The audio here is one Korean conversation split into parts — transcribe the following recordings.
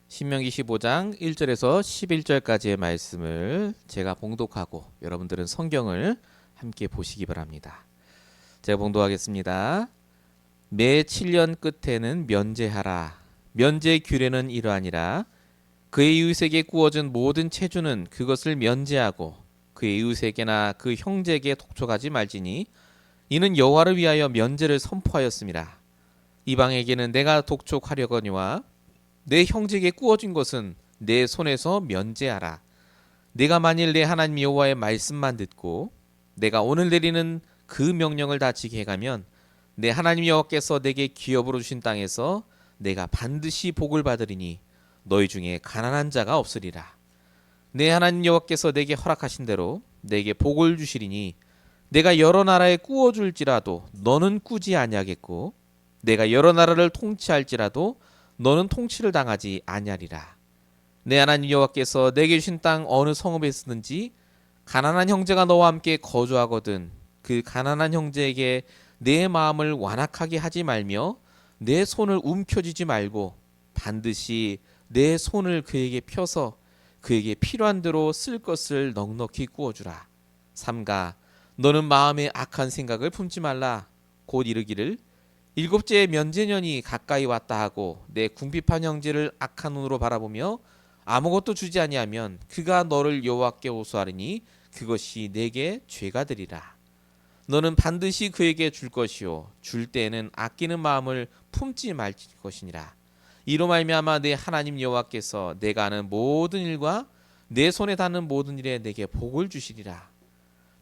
신명기 15장 1절에서 11절까지의 말씀을 제가 봉독하고 여러분들은 성경을 함께 보시기 바랍니다. 제가 봉독하겠습니다. 매 7년 끝에는 면제하라. 면제의 규례는 이러하니라. 그의 이웃에게 구워준 모든 체주는 그것을 면제하고 그의 이웃에게나 그 형제에게 독촉하지 말지니 이는 여호와를 위하여 면제를 선포하였습니다. 이방에게는 내가 독촉하려거니와 내 형제에게 구워진 것은 내 손에서 면제하라. 내가 만일 내 하나님 여호와의 말씀만 듣고 내가 오늘 내리는 그 명령을 다 지게 해가면 내 하나님 여호와께서 내게 기업으로 주신 땅에서 내가 반드시 복을 받으리니 너희 중에 가난한 자가 없으리라. 내 하나님 여호와께서 내게 허락하신 대로 내게 복을 주시리니 내가 여러 나라에 구워줄지라도 너는 꾸지 아니하겠고 내가 여러 나라를 통치할지라도 너는 통치를 당하지 아니하리라. 내 하나님 여호와께서 내게 주신 땅 어느 성읍에 있든지 가난한 형제가 너와 함께 거주하거든 그 가난한 형제에게 내 마음을 완악하게 하지 말며 내 손을 움켜쥐지 말고 반드시 내 손을 그에게 펴서 그에게 필요한 대로 쓸 것을 넉넉히 구워주라. 삼가 너는 마음에 악한 생각을 품지 말라. 곧 이르기를 일곱째의 면제년이 가까이 왔다 하고 내 궁핍한 형제를 악한 눈으로 바라보며 아무것도 주지 아니하면 그가 너를 여호와께 호소하리니 그것이 내게 죄가 되리라. 너는 반드시 그에게 줄 것이요 줄 때에는 아끼는 마음을 품지 말 것이니라. 이로 말미암아 내 하나님 여호와께서 내가 하는 모든 일과 내 손에 닿는 모든 일에 내게 복을 주시리라.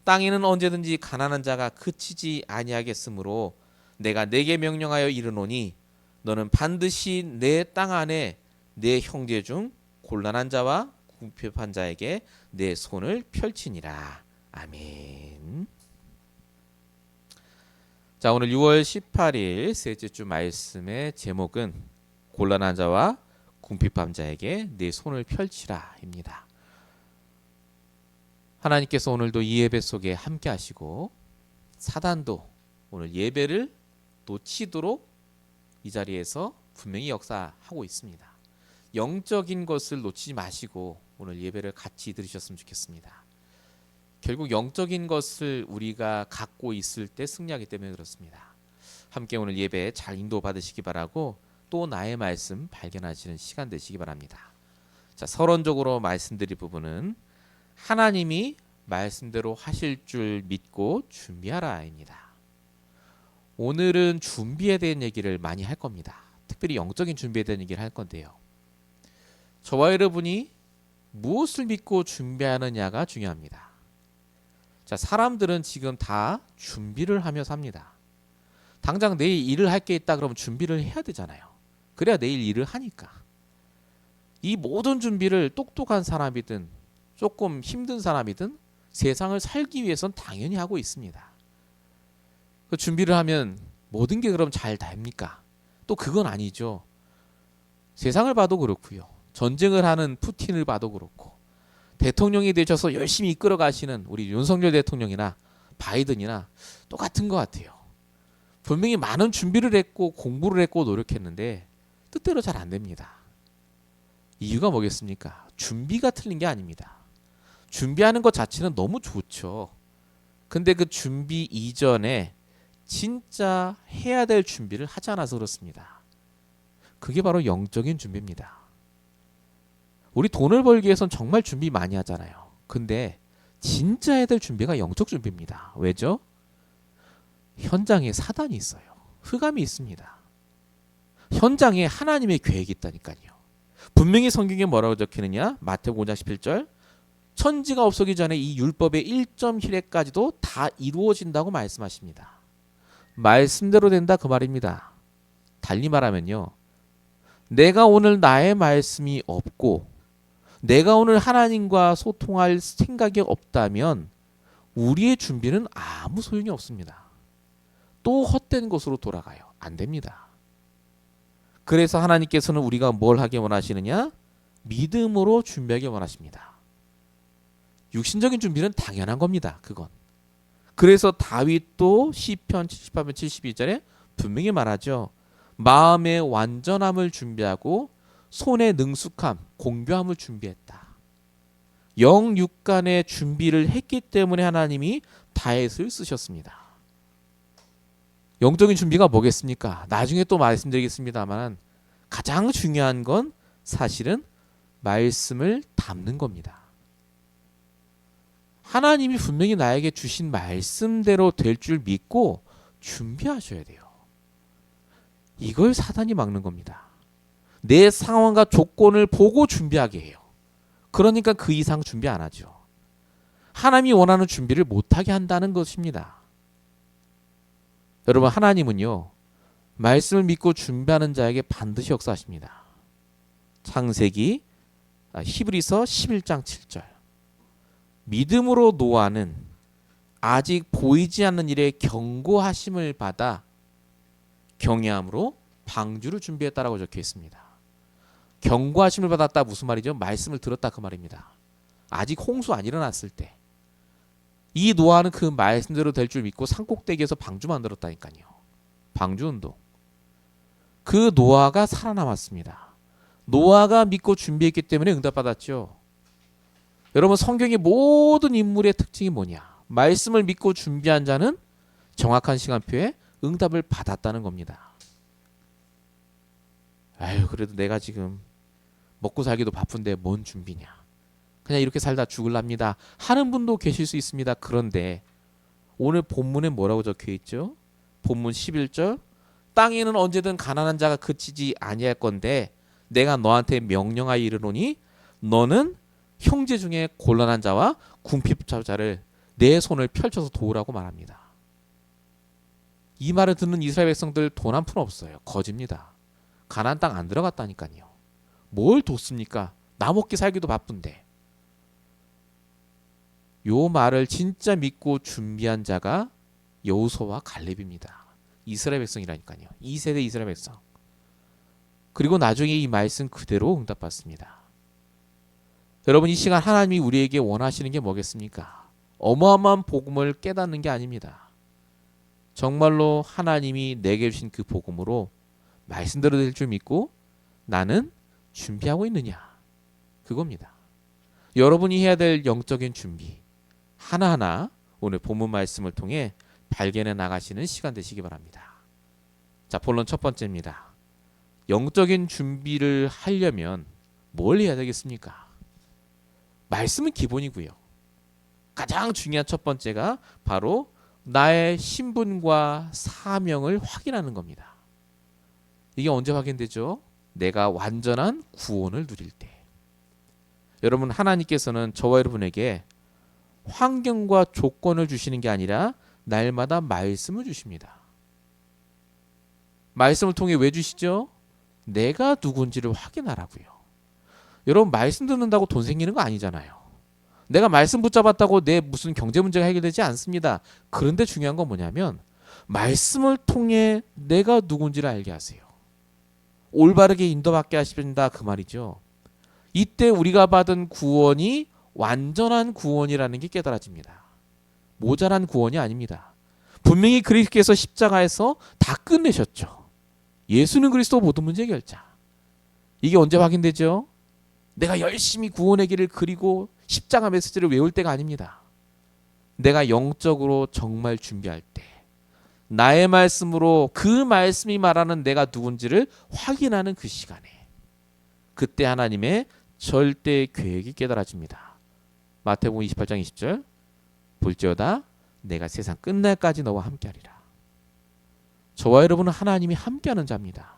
땅에는 언제든지 가난한 자가 그치지 아니하겠으므로 내가 내게 명령하여 이르노니 너는 반드시 내 땅 안에 내 형제 중 곤란한 자와 궁핍한 자에게 내 손을 펼치니라. 아멘. 자, 오늘 6월 18일 셋째 주 말씀의 제목은 곤란한 자와 궁핍한 자에게 내 손을 펼치라입니다. 하나님께서 오늘도 이 예배 속에 함께 하시고 사단도 오늘 예배를 놓치도록 이 자리에서 분명히 역사하고 있습니다. 영적인 것을 놓치지 마시고 오늘 예배를 같이 들으셨으면 좋겠습니다. 결국 영적인 것을 우리가 갖고 있을 때 승리하기 때문에 그렇습니다. 함께 오늘 예배 잘 인도받으시기 바라고 또 나의 말씀 발견하시는 시간 되시기 바랍니다. 자, 서론적으로 말씀드릴 부분은 하나님이 말씀대로 하실 줄 믿고 준비하라입니다. 오늘은 준비에 대한 얘기를 많이 할 겁니다. 특별히 영적인 준비에 대한 얘기를 할 건데요. 저와 여러분이 무엇을 믿고 준비하느냐가 중요합니다. 자, 사람들은 지금 다 준비를 하며 삽니다. 당장 내일 일을 할 게 있다 그러면 준비를 해야 되잖아요. 그래야 내일 일을 하니까. 이 모든 준비를 똑똑한 사람이든 조금 힘든 사람이든 세상을 살기 위해서는 당연히 하고 있습니다. 그 준비를 하면 모든 게 그럼 잘 됩니까? 또 그건 아니죠. 세상을 봐도 그렇고요. 전쟁을 하는 푸틴을 봐도 그렇고 대통령이 되셔서 열심히 이끌어 가시는 우리 윤석열 대통령이나 바이든이나 똑같은 것 같아요. 분명히 많은 준비를 했고 공부를 했고 노력했는데 뜻대로 잘 안 됩니다. 이유가 뭐겠습니까? 준비가 틀린 게 아닙니다. 준비하는 것 자체는 너무 좋죠. 근데 그 준비 이전에 진짜 해야 될 준비를 하지 않아서 그렇습니다. 그게 바로 영적인 준비입니다. 우리 돈을 벌기 위해서는 정말 준비 많이 하잖아요. 근데 진짜 해야 될 준비가 영적 준비입니다. 왜죠? 현장에 사단이 있어요. 흑암이 있습니다. 현장에 하나님의 계획이 있다니까요. 분명히 성경에 뭐라고 적히느냐? 마태복음 5장 11절 천지가 없어지기 전에 이 율법의 1.1회까지도 다 이루어진다고 말씀하십니다. 말씀대로 된다 그 말입니다. 달리 말하면요. 내가 오늘 나의 말씀이 없고 내가 오늘 하나님과 소통할 생각이 없다면 우리의 준비는 아무 소용이 없습니다. 또 헛된 것으로 돌아가요. 안 됩니다. 그래서 하나님께서는 우리가 뭘 하기 원하시느냐? 믿음으로 준비하기 원하십니다. 육신적인 준비는 당연한 겁니다. 그건. 그래서 다윗도 시편 78편 72절에 분명히 말하죠. 마음의 완전함을 준비하고 손의 능숙함, 공교함을 준비했다. 영육간의 준비를 했기 때문에 하나님이 다윗을 쓰셨습니다. 영적인 준비가 뭐겠습니까? 나중에 또 말씀드리겠습니다만 가장 중요한 건 사실은 말씀을 담는 겁니다. 하나님이 분명히 나에게 주신 말씀대로 될 줄 믿고 준비하셔야 돼요. 이걸 사단이 막는 겁니다. 내 상황과 조건을 보고 준비하게 해요. 그러니까 그 이상 준비 안 하죠. 하나님이 원하는 준비를 못하게 한다는 것입니다. 여러분, 하나님은요, 말씀을 믿고 준비하는 자에게 반드시 역사하십니다. 히브리서 11장 7절. 믿음으로 노아는 아직 보이지 않는 일에 경고하심을 받아 경외함으로 방주를 준비했다라고 적혀 있습니다. 경고하심을 받았다 무슨 말이죠? 말씀을 들었다 그 말입니다. 아직 홍수 안 일어났을 때 이 노아는 그 말씀대로 될 줄 믿고 산꼭대기에서 방주 만들었다니까요. 방주운동. 그 노아가 살아남았습니다. 노아가 믿고 준비했기 때문에 응답받았죠. 여러분, 성경의 모든 인물의 특징이 뭐냐? 말씀을 믿고 준비한 자는 정확한 시간표에 응답을 받았다는 겁니다. 아유, 그래도 내가 지금 먹고 살기도 바쁜데 뭔 준비냐? 그냥 이렇게 살다 죽을랍니다 하는 분도 계실 수 있습니다. 그런데 오늘 본문에 뭐라고 적혀 있죠? 본문 11절. 땅에는 언제든 가난한 자가 그치지 아니할 건데 내가 너한테 명령하여 이르노니 너는 형제 중에 곤란한 자와 궁핍한 자를 내 손을 펼쳐서 도우라고 말합니다. 이 말을 듣는 이스라엘 백성들 돈 한 푼 없어요. 거짓입니다. 가나안 땅 안 들어갔다니까요. 뭘 돕습니까? 나 먹기 살기도 바쁜데. 요 말을 진짜 믿고 준비한 자가 여호수아와 갈렙입니다. 이스라엘 백성이라니까요. 2세대 이스라엘 백성. 그리고 나중에 이 말씀 그대로 응답받습니다. 여러분, 이 시간 하나님이 우리에게 원하시는 게 뭐겠습니까? 어마어마한 복음을 깨닫는 게 아닙니다. 정말로 하나님이 내게 주신 그 복음으로 말씀대로 될 줄 믿고 나는 준비하고 있느냐? 그겁니다. 여러분이 해야 될 영적인 준비 하나하나 오늘 본문 말씀을 통해 발견해 나가시는 시간 되시기 바랍니다. 자, 본론 첫 번째입니다. 영적인 준비를 하려면 뭘 해야 되겠습니까? 말씀은 기본이고요. 가장 중요한 첫 번째가 바로 나의 신분과 사명을 확인하는 겁니다. 이게 언제 확인되죠? 내가 완전한 구원을 누릴 때. 여러분, 하나님께서는 저와 여러분에게 환경과 조건을 주시는 게 아니라 날마다 말씀을 주십니다. 말씀을 통해 왜 주시죠? 내가 누군지를 확인하라고요. 여러분, 말씀 듣는다고 돈 생기는 거 아니잖아요. 내가 말씀 붙잡았다고 내 무슨 경제 문제가 해결되지 않습니다. 그런데 중요한 건 뭐냐면 말씀을 통해 내가 누군지를 알게 하세요. 올바르게 인도받게 하신다 그 말이죠. 이때 우리가 받은 구원이 완전한 구원이라는 게 깨달아집니다. 모자란 구원이 아닙니다. 분명히 그리스도께서 십자가에서 다 끝내셨죠. 예수는 그리스도 모든 문제 해결자. 이게 언제 확인되죠? 내가 열심히 구원의 길을 그리고 십자가 메시지를 외울 때가 아닙니다. 내가 영적으로 정말 준비할 때 나의 말씀으로 그 말씀이 말하는 내가 누군지를 확인하는 그 시간에 그때 하나님의 절대 계획이 깨달아집니다. 마태복음 28장 20절. 볼지어다 내가 세상 끝날까지 너와 함께하리라. 저와 여러분은 하나님이 함께하는 자입니다.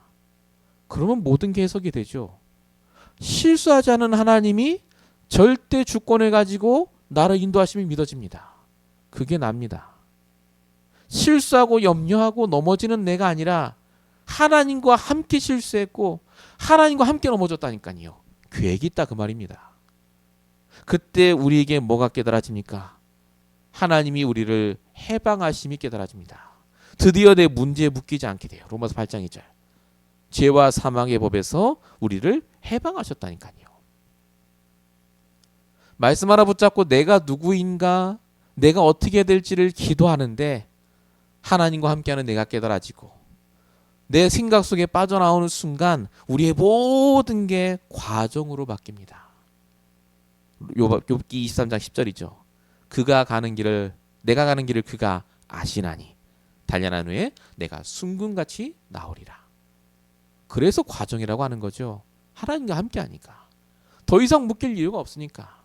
그러면 모든 게 해석이 되죠. 실수하지 않은 하나님이 절대 주권을 가지고 나를 인도하심이 믿어집니다. 그게 납니다. 실수하고 염려하고 넘어지는 내가 아니라 하나님과 함께 실수했고 하나님과 함께 넘어졌다니까요. 계획이 있다 그 말입니다. 그때 우리에게 뭐가 깨달아집니까? 하나님이 우리를 해방하심이 깨달아집니다. 드디어 내 문제에 묶이지 않게 돼요. 로마서 8장 2절. 죄와 사망의 법에서 우리를 해방하셨다니까요. 말씀 하나 붙잡고 내가 누구인가, 내가 어떻게 될지를 기도하는데 하나님과 함께하는 내가 깨달아지고 내 생각 속에 빠져나오는 순간 우리의 모든 게 과정으로 바뀝니다. 욥기 23장 10절이죠. 그가 가는 길을 내가 가는 길을 그가 아시나니 단련한 후에 내가 순금같이 나오리라. 그래서 과정이라고 하는 거죠. 하나님과 함께 하니까. 더 이상 묶일 이유가 없으니까.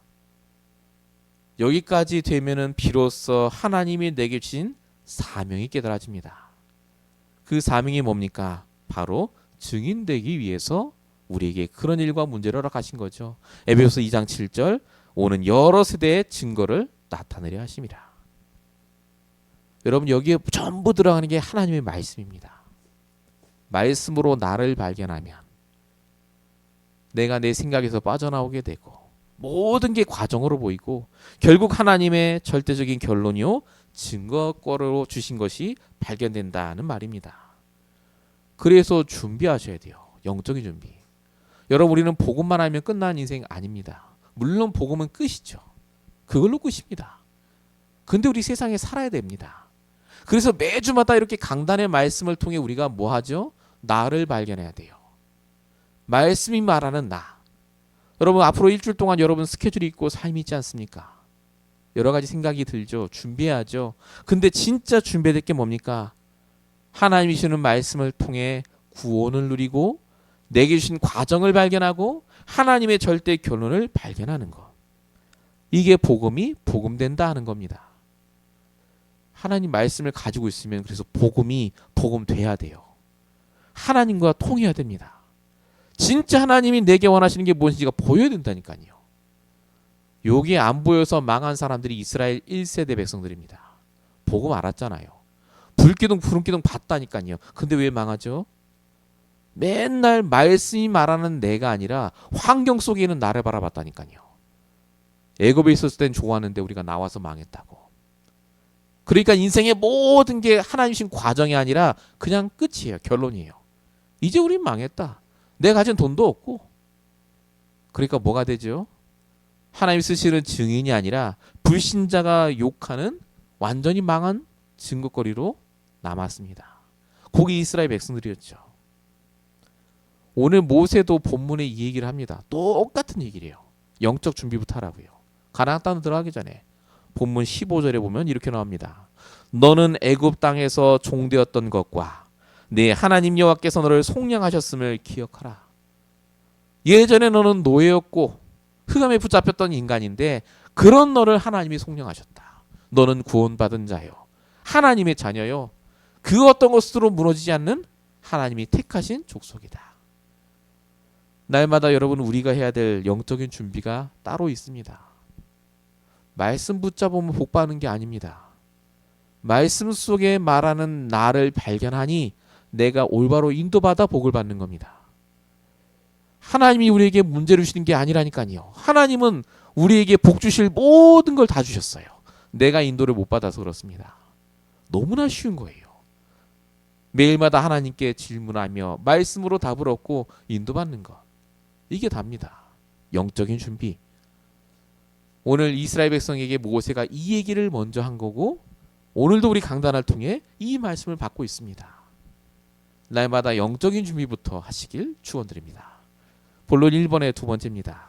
여기까지 되면은 비로소 하나님이 내게 주신 사명이 깨달아집니다. 그 사명이 뭡니까? 바로 증인되기 위해서 우리에게 그런 일과 문제를 허락하신 거죠. 에베소서 2장 7절 오는 여러 세대의 증거를 나타내려 하심이라. 여러분 여기에 전부 들어가는 게 하나님의 말씀입니다. 말씀으로 나를 발견하면 내가 내 생각에서 빠져나오게 되고 모든 게 과정으로 보이고 결국 하나님의 절대적인 결론이요 증거권으로 주신 것이 발견된다는 말입니다. 그래서 준비하셔야 돼요. 영적인 준비. 여러분 우리는 복음만 알면 끝나는 인생 아닙니다. 물론 복음은 끝이죠. 그걸로 끝입니다. 근데 우리 세상에 살아야 됩니다. 그래서 매주마다 이렇게 강단의 말씀을 통해 우리가 뭐 하죠? 나를 발견해야 돼요. 말씀이 말하는 나. 여러분 앞으로 일주일 동안 여러분 스케줄이 있고 삶이 있지 않습니까? 여러 가지 생각이 들죠. 준비해야죠. 근데 진짜 준비해야 될 게 뭡니까? 하나님이 주시는 말씀을 통해 구원을 누리고 내게 주신 과정을 발견하고 하나님의 절대 결론을 발견하는 것. 이게 복음이 복음된다 하는 겁니다. 하나님 말씀을 가지고 있으면 그래서 복음이 복음돼야 돼요. 하나님과 통해야 됩니다. 진짜 하나님이 내게 원하시는 게 무엇인지가 보여야 된다니까요. 여기에 안 보여서 망한 사람들이 이스라엘 1세대 백성들입니다. 복음 알았잖아요. 불기둥 푸른기둥 봤다니까요. 근데 왜 망하죠? 맨날 말씀이 말하는 내가 아니라 환경 속에 있는 나를 바라봤다니까요. 애굽에 있었을 땐 좋았는데 우리가 나와서 망했다고. 그러니까 인생의 모든 게 하나님 주신 과정이 아니라 그냥 끝이에요. 결론이에요. 이제 우린 망했다. 내가 가진 돈도 없고. 그러니까 뭐가 되죠? 하나님 쓰시는 증인이 아니라 불신자가 욕하는 완전히 망한 증거거리로 남았습니다. 거기 이스라엘 백성들이었죠. 오늘 모세도 본문에 이 얘기를 합니다. 똑같은 얘기를 해요. 영적 준비부터 하라고요. 가나안 땅으로 들어가기 전에 본문 15절에 보면 이렇게 나옵니다. 너는 애굽 땅에서 종되었던 것과 네 하나님 여호와께서 너를 속량하셨음을 기억하라. 예전에 너는 노예였고 흑암에 붙잡혔던 인간인데 그런 너를 하나님이 속량하셨다. 너는 구원받은 자요. 하나님의 자녀요. 그 어떤 것으로 무너지지 않는 하나님이 택하신 족속이다. 날마다 여러분 우리가 해야 될 영적인 준비가 따로 있습니다. 말씀 붙잡으면 복 받는 게 아닙니다. 말씀 속에 말하는 나를 발견하니 내가 올바로 인도받아 복을 받는 겁니다. 하나님이 우리에게 문제를 주시는 게 아니라니까요. 하나님은 우리에게 복 주실 모든 걸 다 주셨어요. 내가 인도를 못 받아서 그렇습니다. 너무나 쉬운 거예요. 매일마다 하나님께 질문하며 말씀으로 답을 얻고 인도받는 것. 이게 답니다. 영적인 준비. 오늘 이스라엘 백성에게 모세가 이 얘기를 먼저 한 거고 오늘도 우리 강단을 통해 이 말씀을 받고 있습니다. 날마다 영적인 준비부터 하시길 축원드립니다. 본론 1번의 두 번째입니다.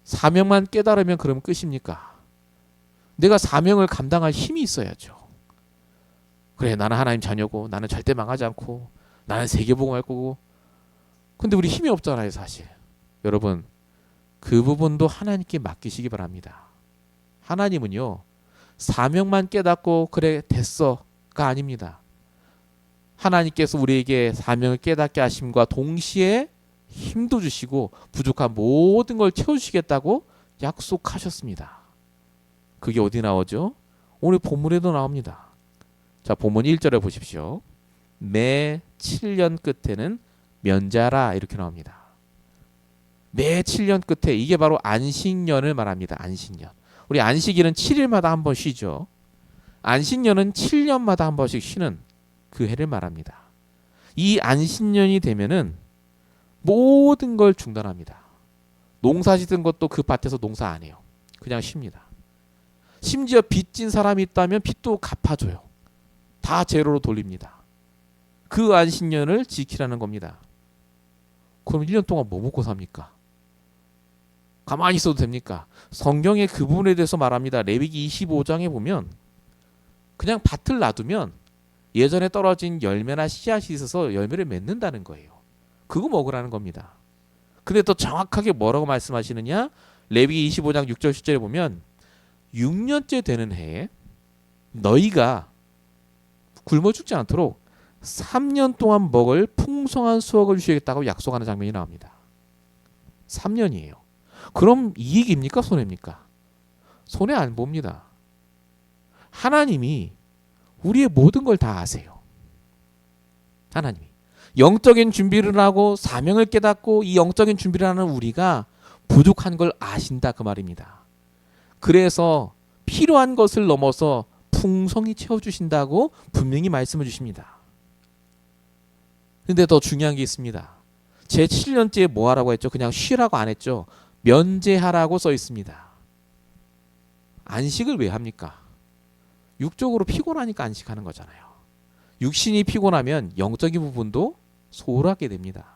사명만 깨달으면 그럼 끝입니까? 내가 사명을 감당할 힘이 있어야죠. 그래 나는 하나님 자녀고 나는 절대 망하지 않고 나는 세계복음할 거고 근데 우리 힘이 없잖아요 사실. 여러분 그 부분도 하나님께 맡기시기 바랍니다. 하나님은요 사명만 깨닫고 그래 됐어가 아닙니다. 하나님께서 우리에게 사명을 깨닫게 하심과 동시에 힘도 주시고 부족한 모든 걸 채워주시겠다고 약속하셨습니다. 그게 어디 나오죠? 오늘 본문에도 나옵니다. 자 본문 1절에 보십시오. 매 7년 끝에는 면제하라 이렇게 나옵니다. 매 7년 끝에 이게 바로 안식년을 말합니다. 안식년. 우리 안식일은 7일마다 한 번 쉬죠. 안식년은 7년마다 한 번씩 쉬는 그 해를 말합니다. 이 안식년이 되면은 모든 걸 중단합니다. 농사 짓은 것도 그 밭에서 농사 안 해요. 그냥 쉽니다. 심지어 빚진 사람이 있다면 빚도 갚아줘요. 다 제로로 돌립니다. 그 안식년을 지키라는 겁니다. 그럼 1년 동안 뭐 먹고 삽니까? 가만히 있어도 됩니까? 성경에 그 부분에 대해서 말합니다. 레위기 25장에 보면 그냥 밭을 놔두면 예전에 떨어진 열매나 씨앗이 있어서 열매를 맺는다는 거예요. 그거 먹으라는 겁니다. 근데 또 정확하게 뭐라고 말씀하시느냐? 레위기 25장 6절 10절에 보면 6년째 되는 해에 너희가 굶어 죽지 않도록 3년 동안 먹을 풍성한 수확을 주시겠다고 약속하는 장면이 나옵니다. 3년이에요. 그럼 이익입니까? 손해입니까? 손해 안 봅니다. 하나님이 우리의 모든 걸 다 아세요. 하나님이 영적인 준비를 하고 사명을 깨닫고 이 영적인 준비를 하는 우리가 부족한 걸 아신다 그 말입니다. 그래서 필요한 것을 넘어서 풍성히 채워주신다고 분명히 말씀을 주십니다. 근데 더 중요한 게 있습니다. 제 7년째에 뭐 하라고 했죠? 그냥 쉬라고 안 했죠. 면제하라고 써 있습니다. 안식을 왜 합니까? 육적으로 피곤하니까 안식하는 거잖아요. 육신이 피곤하면 영적인 부분도 소홀하게 됩니다.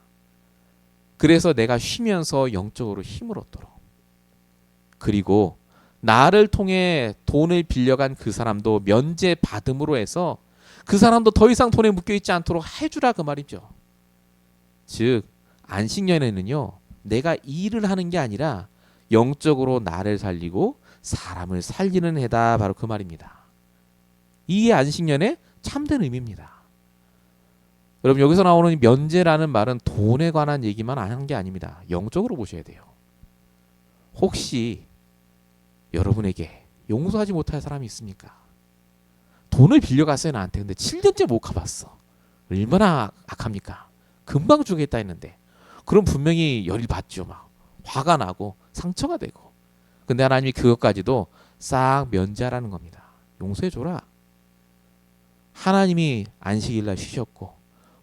그래서 내가 쉬면서 영적으로 힘을 얻도록. 그리고 나를 통해 돈을 빌려간 그 사람도 면제 받음으로 해서 그 사람도 더 이상 돈에 묶여있지 않도록 해주라 그 말이죠. 즉 안식년에는요, 내가 일을 하는 게 아니라 영적으로 나를 살리고 사람을 살리는 해다, 바로 그 말입니다. 이게 안식년의 참된 의미입니다. 여러분, 여기서 나오는 면제라는 말은 돈에 관한 얘기만 하는 게 아닙니다. 영적으로 보셔야 돼요. 혹시 여러분에게 용서하지 못할 사람이 있습니까? 돈을 빌려갔어요 나한테. 근데 7년째 못 갚았어. 얼마나 악합니까? 금방 주겠다 했는데. 그럼 분명히 열이 받죠. 막 화가 나고 상처가 되고. 근데 하나님이 그것까지도 싹 면제하라는 겁니다. 용서해줘라. 하나님이 안식일날 쉬셨고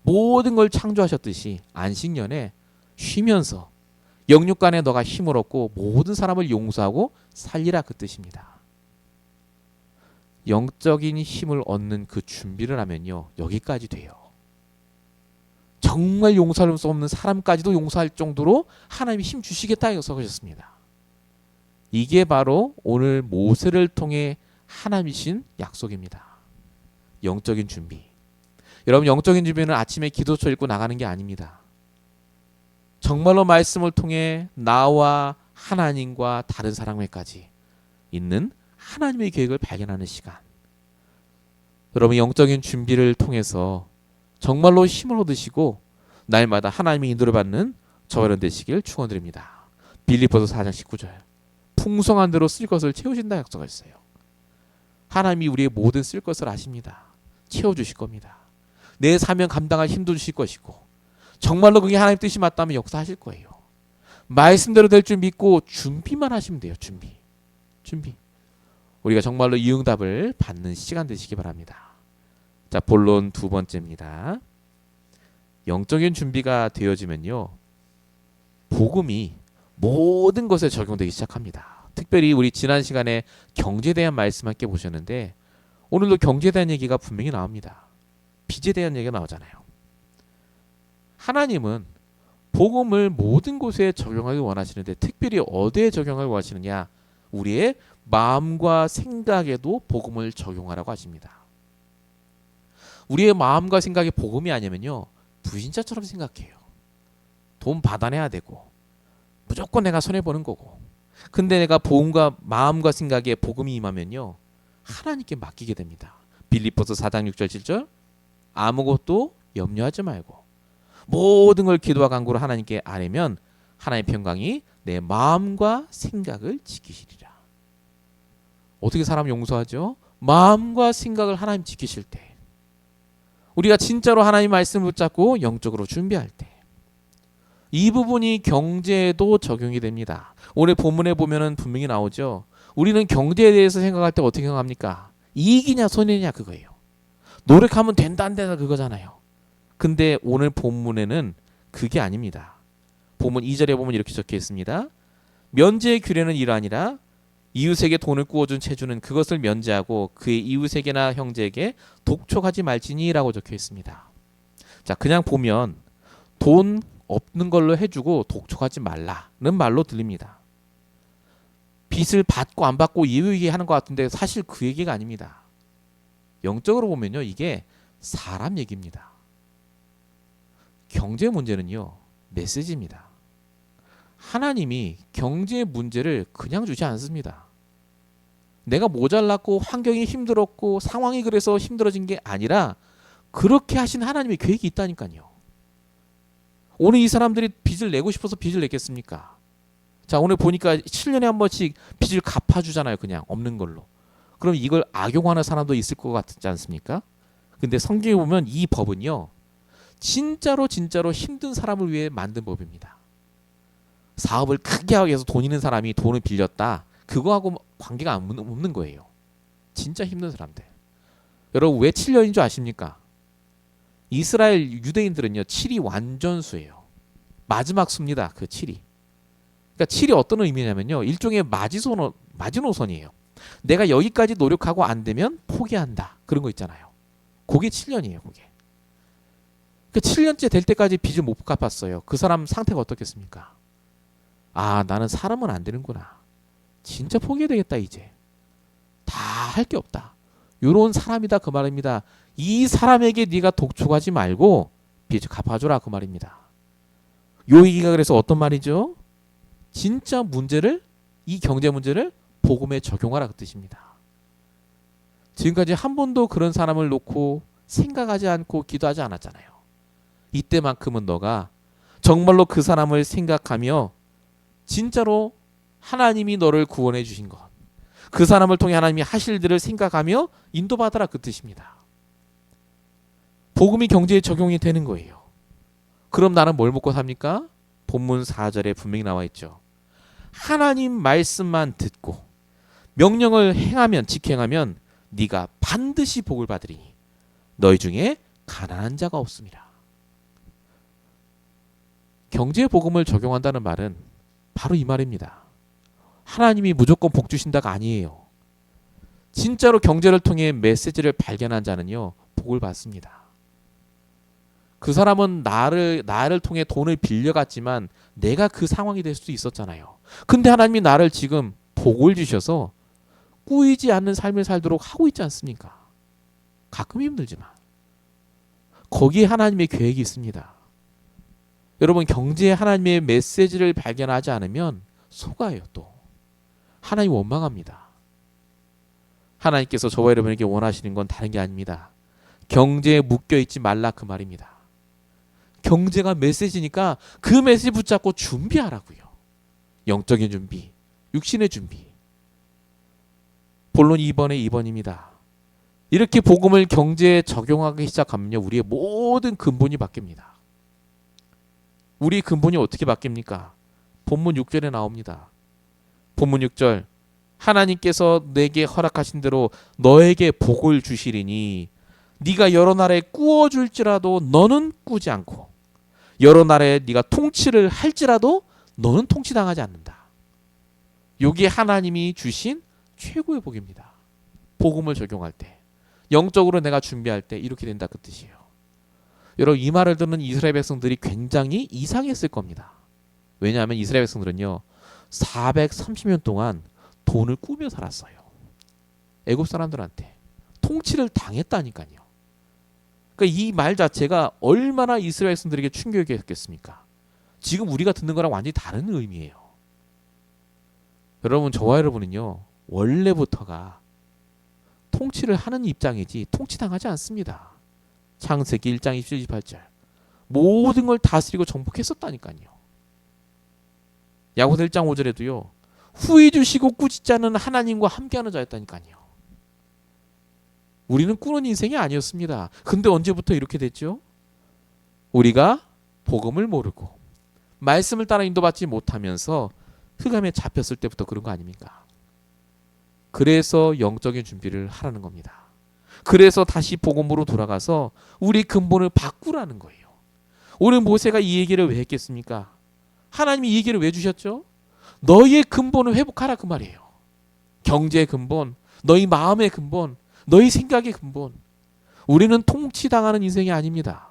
모든 걸 창조하셨듯이 안식년에 쉬면서 영육간에 너가 힘을 얻고 모든 사람을 용서하고 살리라, 그 뜻입니다. 영적인 힘을 얻는 그 준비를 하면요, 여기까지 돼요. 정말 용서할 수 없는 사람까지도 용서할 정도로 하나님이 힘 주시겠다 약속하셨습니다. 이게 바로 오늘 모세를 통해 하나님이신 약속입니다. 영적인 준비. 여러분, 영적인 준비는 아침에 기도처 읽고 나가는 게 아닙니다. 정말로 말씀을 통해 나와 하나님과 다른 사람에까지 있는 하나님의 계획을 발견하는 시간. 여러분, 영적인 준비를 통해서 정말로 힘을 얻으시고 날마다 하나님의 인도를 받는 저와 여러분 되시길 축원드립니다. 빌립보서 4장 19절. 풍성한 대로 쓸 것을 채우신다 약속하셨어요. 하나님이 우리의 모든 쓸 것을 아십니다. 채워주실 겁니다. 내 사명 감당할 힘도 주실 것이고 정말로 그게 하나님 뜻이 맞다면 역사하실 거예요. 말씀대로 될 줄 믿고 준비만 하시면 돼요. 준비. 우리가 정말로 이 응답을 받는 시간 되시기 바랍니다. 자, 본론 두 번째입니다. 영적인 준비가 되어지면요, 복음이 모든 것에 적용되기 시작합니다. 특별히 우리 지난 시간에 경제에 대한 말씀 함께 보셨는데 오늘도 경제에 대한 얘기가 분명히 나옵니다. 빚에 대한 얘기가 나오잖아요. 하나님은 복음을 모든 곳에 적용하기 원하시는데 특별히 어디에 적용하기 원하시느냐? 우리의 마음과 생각에도 복음을 적용하라고 하십니다. 우리의 마음과 생각이 복음이 아니면요, 부신자처럼 생각해요. 돈 받아내야 되고 무조건 내가 손해보는 거고. 근데 내가 복음과 마음과 생각에 복음이 임하면요, 하나님께 맡기게 됩니다. 빌립보서 4장 6절 7절. 아무것도 염려하지 말고 모든 걸 기도와 간구로 하나님께 아뢰면 하나님의 평강이 내 마음과 생각을 지키시리라. 어떻게 사람 용서하죠? 마음과 생각을 하나님 지키실 때, 우리가 진짜로 하나님 말씀을 붙잡고 영적으로 준비할 때, 이 부분이 경제에도 적용이 됩니다. 오늘 본문에 보면은 분명히 나오죠. 우리는 경제에 대해서 생각할 때 어떻게 생각합니까? 이익이냐 손해냐 그거예요. 노력하면 된다 안 된다 그거잖아요. 근데 오늘 본문에는 그게 아닙니다. 본문 2절에 보면 이렇게 적혀 있습니다. 면제의 규례는 이러하니라. 이웃에게 돈을 구워준 채주는 그것을 면제하고 그의 이웃에게나 형제에게 독촉하지 말지니라고 적혀 있습니다. 자, 그냥 보면 돈 없는 걸로 해주고 독촉하지 말라는 말로 들립니다. 빚을 받고 안 받고 이 얘기하는 것 같은데 사실 그 얘기가 아닙니다. 영적으로 보면요, 이게 사람 얘기입니다. 경제 문제는요, 메시지입니다. 하나님이 경제 문제를 그냥 주지 않습니다. 내가 모자랐고 환경이 힘들었고 상황이 그래서 힘들어진 게 아니라 그렇게 하신 하나님의 계획이 있다니까요. 오늘 이 사람들이 빚을 내고 싶어서 빚을 냈겠습니까? 자, 오늘 보니까 7년에 한 번씩 빚을 갚아주잖아요. 그냥 없는 걸로. 그럼 이걸 악용하는 사람도 있을 것 같지 않습니까? 근데 성경에 보면 이 법은요, 진짜로 힘든 사람을 위해 만든 법입니다. 사업을 크게 하기 위해서 돈 있는 사람이 돈을 빌렸다. 그거하고 관계가 없는 거예요. 진짜 힘든 사람들. 여러분 왜 7년인 줄 아십니까? 이스라엘 유대인들은요, 7이 완전수예요. 마지막 수입니다. 그 7이. 그러니까 7이 어떤 의미냐면요, 일종의 마지노선이에요. 내가 여기까지 노력하고 안 되면 포기한다. 그런 거 있잖아요. 그게 7년이에요. 그게. 그 7년째 될 때까지 빚을 못 갚았어요. 그 사람 상태가 어떻겠습니까? 아, 나는 사람은 안 되는구나. 진짜 포기해야 되겠다 이제. 다 할 게 없다. 요런 사람이다 그 말입니다. 이 사람에게 네가 독촉하지 말고 빚을 갚아줘라 그 말입니다. 요 얘기가 그래서 어떤 말이죠? 진짜 문제를, 이 경제 문제를 복음에 적용하라 그 뜻입니다. 지금까지 한 번도 그런 사람을 놓고 생각하지 않고 기도하지 않았잖아요. 이때만큼은 너가 정말로 그 사람을 생각하며 진짜로 하나님이 너를 구원해 주신 것, 그 사람을 통해 하나님이 하실 일을 생각하며 인도받아라 그 뜻입니다. 복음이 경제에 적용이 되는 거예요. 그럼 나는 뭘 먹고 삽니까? 본문 4절에 분명히 나와 있죠. 하나님 말씀만 듣고 명령을 행하면, 직행하면 네가 반드시 복을 받으리니 너희 중에 가난한 자가 없음이라. 경제 복음을 적용한다는 말은 바로 이 말입니다. 하나님이 무조건 복 주신다가 아니에요. 진짜로 경제를 통해 메시지를 발견한 자는요, 복을 받습니다. 그 사람은 나를 통해 돈을 빌려갔지만 내가 그 상황이 될 수도 있었잖아요. 근데 하나님이 나를 지금 복을 주셔서 꾸이지 않는 삶을 살도록 하고 있지 않습니까? 가끔 힘들지만 거기에 하나님의 계획이 있습니다. 여러분, 경제에 하나님의 메시지를 발견하지 않으면 속아요. 또 하나님 원망합니다. 하나님께서 저와 여러분에게 원하시는 건 다른 게 아닙니다. 경제에 묶여있지 말라 그 말입니다. 경제가 메시지니까 그 메시지 붙잡고 준비하라고요. 영적인 준비, 육신의 준비. 본론이 2번입니다. 이렇게 복음을 경제에 적용하기 시작하면요, 우리의 모든 근본이 바뀝니다. 우리의 근본이 어떻게 바뀝니까? 본문 6절에 나옵니다. 본문 6절, 하나님께서 내게 허락하신 대로 너에게 복을 주시리니 네가 여러 나라에 꾸어줄지라도 너는 꾸지 않고 여러 나라에 네가 통치를 할지라도 너는 통치당하지 않는다. 이게 하나님이 주신 최고의 복입니다. 복음을 적용할 때, 영적으로 내가 준비할 때 이렇게 된다 그 뜻이에요. 여러분, 이 말을 듣는 이스라엘 백성들이 굉장히 이상했을 겁니다. 왜냐하면 이스라엘 백성들은요, 430년 동안 돈을 꾸며 살았어요. 애굽 사람들한테 통치를 당했다니까요. 그러니까 이 말 자체가 얼마나 이스라엘 백성들에게 충격이었겠습니까? 지금 우리가 듣는 거랑 완전히 다른 의미예요. 여러분, 저와 여러분은요, 원래부터가 통치를 하는 입장이지 통치당하지 않습니다. 창세기 1장 27, 28절 모든 걸 다스리고 정복했었다니까요. 야고보서 1장 5절에도요, 후히 주시고 꾸짖지 않는 하나님과 함께하는 자였다니까요. 우리는 꾸는 인생이 아니었습니다. 근데 언제부터 이렇게 됐죠? 우리가 복음을 모르고 말씀을 따라 인도받지 못하면서 흑암에 잡혔을 때부터 그런 거 아닙니까? 그래서 영적인 준비를 하라는 겁니다. 그래서 다시 복음으로 돌아가서 우리 근본을 바꾸라는 거예요. 오늘 모세가 이 얘기를 왜 했겠습니까? 하나님이 이 얘기를 왜 주셨죠? 너희의 근본을 회복하라 그 말이에요. 경제의 근본, 너희 마음의 근본, 너희 생각의 근본. 우리는 통치당하는 인생이 아닙니다.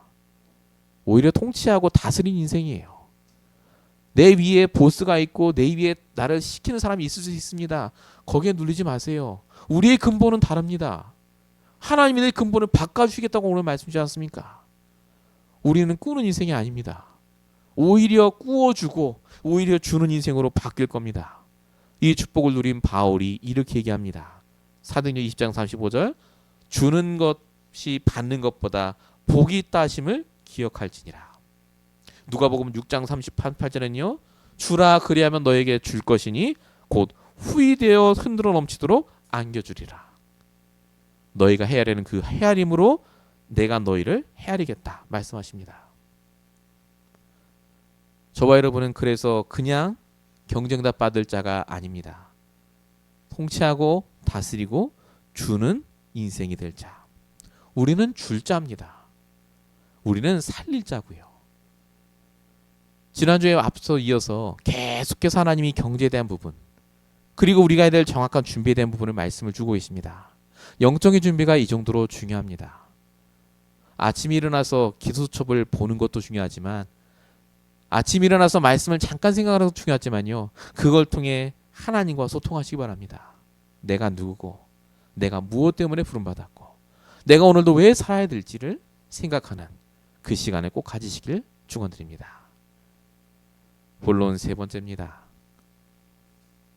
오히려 통치하고 다스린 인생이에요. 내 위에 보스가 있고 내 위에 나를 시키는 사람이 있을 수 있습니다. 거기에 눌리지 마세요. 우리의 근본은 다릅니다. 하나님의 근본을 바꿔주시겠다고 오늘 말씀 주지 않습니까? 우리는 꾸는 인생이 아닙니다. 오히려 꾸어주고 오히려 주는 인생으로 바뀔 겁니다. 이 축복을 누린 바울이 이렇게 얘기합니다. 사도행전 20장 35절 주는 것이 받는 것보다 복이 있다 하심을 기억할지니라. 누가복음 6장 38절에는요. 주라 그리하면 너에게 줄 것이니 곧 후이되어 흔들어 넘치도록 안겨주리라. 너희가 헤아리는 그 헤아림으로 내가 너희를 헤아리겠다 말씀하십니다. 저와 여러분은 그래서 그냥 경쟁답 받을 자가 아닙니다. 통치하고 다스리고 주는 인생이 될 자. 우리는 줄 자입니다. 우리는 살릴 자고요. 지난주에 앞서 이어서 계속해서 하나님이 경제에 대한 부분 그리고 우리가 해야 될 정확한 준비에 대한 부분을 말씀을 주고 있습니다. 영적인 준비가 이 정도로 중요합니다. 아침에 일어나서 기도수첩을 보는 것도 중요하지만 아침에 일어나서 말씀을 잠깐 생각하는 것도 중요하지만요. 그걸 통해 하나님과 소통하시기 바랍니다. 내가 누구고 내가 무엇 때문에 부름받았고 내가 오늘도 왜 살아야 될지를 생각하는 그 시간을 꼭 가지시길 축원드립니다. 본론 세 번째입니다.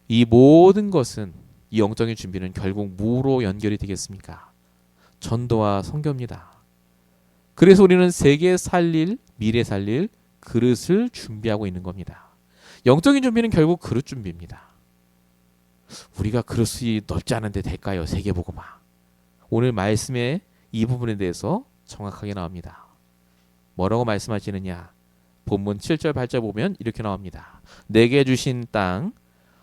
이 모든 것은 이 영적인 준비는 결국 무로 연결이 되겠습니까? 전도와 선교입니다. 그래서 우리는 세계 살릴, 미래 살릴 그릇을 준비하고 있는 겁니다. 영적인 준비는 결국 그릇 준비입니다. 우리가 그릇이 넓지 않은데 될까요? 세계복음화. 오늘 말씀의 이 부분에 대해서 정확하게 나옵니다. 뭐라고 말씀하시느냐? 본문 7절 8절 보면 이렇게 나옵니다. 내게 주신 땅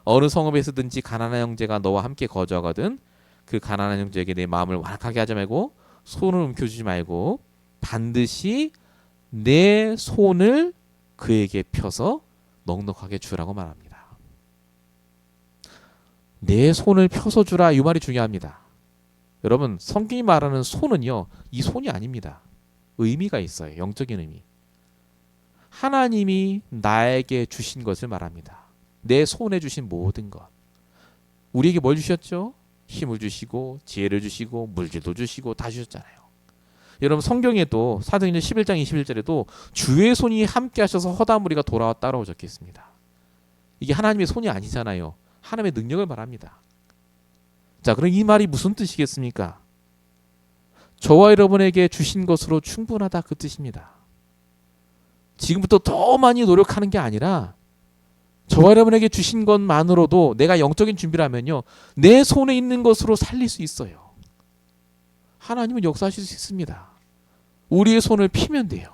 어느 성읍에서든지 가난한 형제가 너와 함께 거주하거든 그 가난한 형제에게 내 마음을 완악하게 하지 말고 손을 움켜주지 말고 반드시 내 손을 그에게 펴서 넉넉하게 주라고 말합니다. 내 손을 펴서 주라 이 말이 중요합니다. 여러분 성경이 말하는 손은요 이 손이 아닙니다. 의미가 있어요. 영적인 의미. 하나님이 나에게 주신 것을 말합니다. 내 손에 주신 모든 것. 우리에게 뭘 주셨죠? 힘을 주시고 지혜를 주시고 물질도 주시고 다 주셨잖아요. 여러분 성경에도 사도행전 11장 21절에도 주의 손이 함께 하셔서 허다한 무리가 돌아왔다라고 적혀 있습니다. 이게 하나님의 손이 아니잖아요. 하나님의 능력을 말합니다. 자, 그럼 이 말이 무슨 뜻이겠습니까? 저와 여러분에게 주신 것으로 충분하다 그 뜻입니다. 지금부터 더 많이 노력하는 게 아니라 저와 여러분에게 주신 것만으로도 내가 영적인 준비를 하면요. 내 손에 있는 것으로 살릴 수 있어요. 하나님은 역사하실 수 있습니다. 우리의 손을 피면 돼요.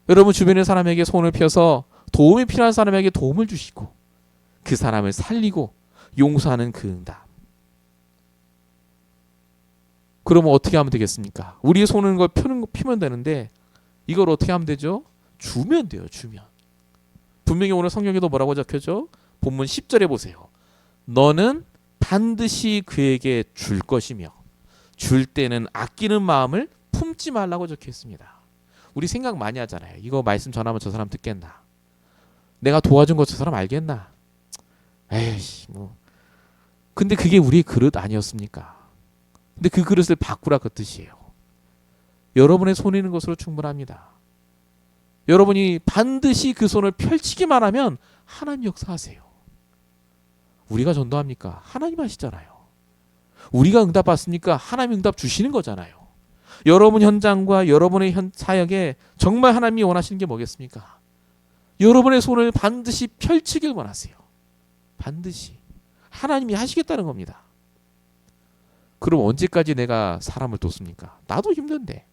여러분 주변의 사람에게 손을 펴서 도움이 필요한 사람에게 도움을 주시고 그 사람을 살리고 용서하는 그 응답. 그러면 어떻게 하면 되겠습니까? 우리의 손을 걸 피면 되는데 이걸 어떻게 하면 되죠? 주면 돼요. 주면. 분명히 오늘 성경에도 뭐라고 적혀져? 본문 10절에 보세요. 너는 반드시 그에게 줄 것이며 줄 때는 아끼는 마음을 품지 말라고 적혀 있습니다. 우리 생각 많이 하잖아요. 이거 말씀 전하면 저 사람 듣겠나? 내가 도와준 거 저 사람 알겠나? 에이씨 뭐. 근데 그게 우리의 그릇 아니었습니까? 근데 그 그릇을 바꾸라 그 뜻이에요. 여러분의 손에 있는 것으로 충분합니다. 여러분이 반드시 그 손을 펼치기만 하면 하나님 역사하세요. 우리가 전도합니까? 하나님 하시잖아요. 우리가 응답 받습니까? 하나님 응답 주시는 거잖아요. 여러분 현장과 여러분의 사역에 정말 하나님이 원하시는 게 뭐겠습니까? 여러분의 손을 반드시 펼치길 원하세요. 반드시. 하나님이 하시겠다는 겁니다. 그럼 언제까지 내가 사람을 돕습니까? 나도 힘든데.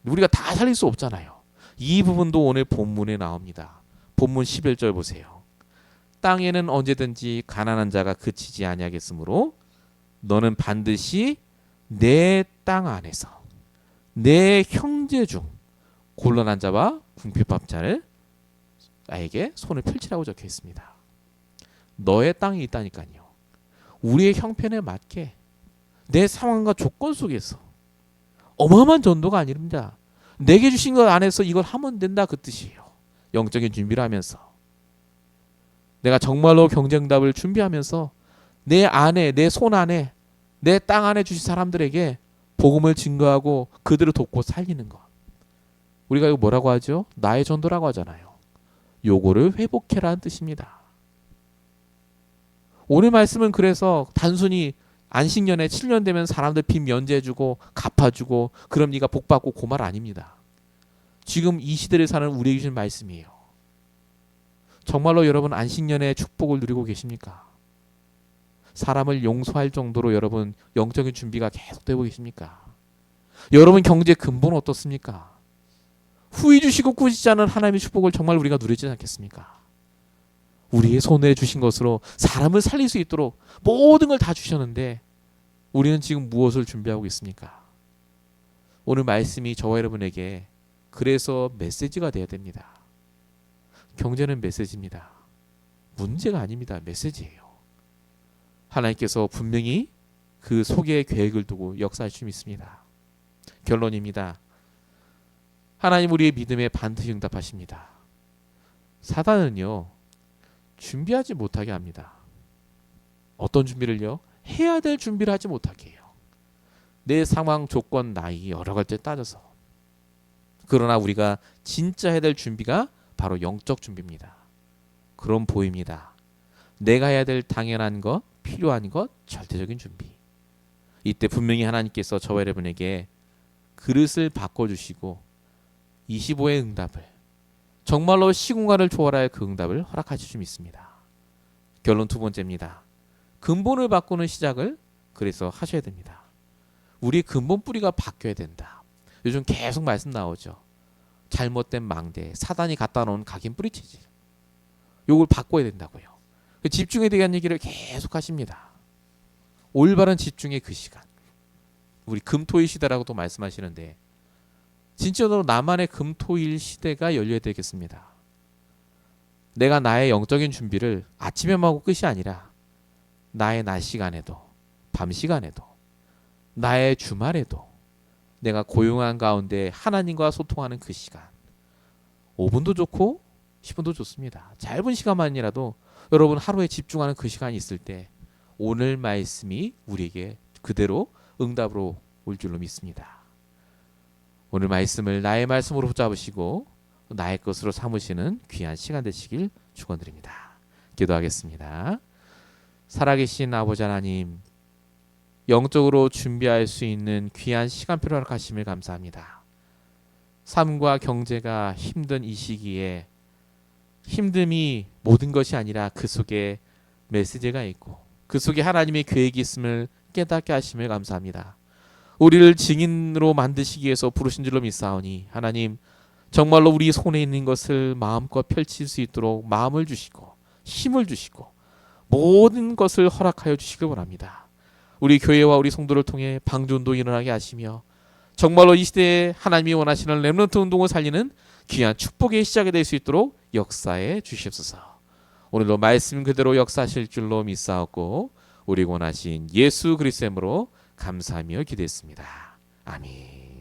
우리가 다 살릴 수 없잖아요. 이 부분도 오늘 본문에 나옵니다. 본문 11절 보세요. 땅에는 언제든지 가난한 자가 그치지 아니하겠으므로 너는 반드시 내 땅 안에서 내 형제 중 곤란한 자와 궁핍한 자를 나에게 손을 펼치라고 적혀 있습니다. 너의 땅이 있다니까요. 우리의 형편에 맞게 내 상황과 조건 속에서 어마어마한 전도가 아닙니다. 내게 주신 것 안에서 이걸 하면 된다 그 뜻이에요. 영적인 준비를 하면서 내가 정말로 경쟁답을 준비하면서 내 안에, 내 손 안에, 내 땅 안에 주신 사람들에게 복음을 증거하고 그들을 돕고 살리는 것. 우리가 이거 뭐라고 하죠? 나의 전도라고 하잖아요. 요거를 회복해라는 뜻입니다. 오늘 말씀은 그래서 단순히 안식년에 7년 되면 사람들 빚 면제해주고 갚아주고 그럼 네가 복받고 그 말 아닙니다. 지금 이 시대를 사는 우리에게 주신 말씀이에요. 정말로 여러분 안식년의 축복을 누리고 계십니까? 사람을 용서할 정도로 여러분 영적인 준비가 계속되고 계십니까? 여러분 경제 근본 어떻습니까? 후히 주시고 꾸짖지 않은 하나님의 축복을 정말 우리가 누리지 않겠습니까? 우리의 손에 주신 것으로 사람을 살릴 수 있도록 모든 걸 다 주셨는데 우리는 지금 무엇을 준비하고 있습니까? 오늘 말씀이 저와 여러분에게 그래서 메시지가 되어야 됩니다. 경제는 메시지입니다. 문제가 아닙니다. 메시지예요. 하나님께서 분명히 그 속에 계획을 두고 역사할 수 있습니다. 결론입니다. 하나님 우리의 믿음에 반드시 응답하십니다. 사단은요, 준비하지 못하게 합니다. 어떤 준비를요? 해야 될 준비를 하지 못하게 해요. 내 상황, 조건, 나이 여러 가지 따져서. 그러나 우리가 진짜 해야 될 준비가 바로 영적 준비입니다. 그럼 보입니다. 내가 해야 될 당연한 것, 필요한 것, 절대적인 준비. 이때 분명히 하나님께서 저와 여러분에게 그릇을 바꿔주시고 25의 응답을, 정말로 시공간을 초월할 그 응답을 허락하실 수 있습니다. 결론 두 번째입니다. 근본을 바꾸는 시작을 그래서 하셔야 됩니다. 우리의 근본 뿌리가 바뀌어야 된다. 요즘 계속 말씀 나오죠. 잘못된 망대, 사단이 갖다 놓은 각인 뿌리치지. 요걸 바꿔야 된다고요. 집중에 대한 얘기를 계속 하십니다. 올바른 집중의 그 시간. 우리 금토일 시대라고도 말씀하시는데 진짜로 나만의 금토일 시대가 열려야 되겠습니다. 내가 나의 영적인 준비를 아침에만 하고 끝이 아니라 나의 낮 시간에도, 밤 시간에도, 나의 주말에도, 내가 고용한 가운데 하나님과 소통하는 그 시간, 5분도 좋고 10분도 좋습니다. 짧은 시간만이라도 여러분 하루에 집중하는 그 시간이 있을 때 오늘 말씀이 우리에게 그대로 응답으로 올 줄로 믿습니다. 오늘 말씀을 나의 말씀으로 붙잡으시고 나의 것으로 삼으시는 귀한 시간 되시길 축원드립니다. 기도하겠습니다. 살아계신 아버지 하나님, 영적으로 준비할 수 있는 귀한 시간표를 허락하심을 감사합니다. 삶과 경제가 힘든 이 시기에 힘듦이 모든 것이 아니라 그 속에 메시지가 있고 그 속에 하나님의 계획이 있음을 깨닫게 하심을 감사합니다. 우리를 증인으로 만드시기 위해서 부르신 줄로 믿사오니 하나님 정말로 우리 손에 있는 것을 마음껏 펼칠 수 있도록 마음을 주시고 힘을 주시고 모든 것을 허락하여 주시길 원합니다. 우리 교회와 우리 성도를 통해 방주운동 일어나게 하시며 정말로 이 시대에 하나님이 원하시는 렘넌트 운동을 살리는 귀한 축복의 시작이 될 수 있도록 역사해 주시옵소서. 오늘도 말씀 그대로 역사하실 줄로 믿사옵고 우리 원하신 예수 그리스도의 이름으로 감사하며 기도했습니다. 아멘.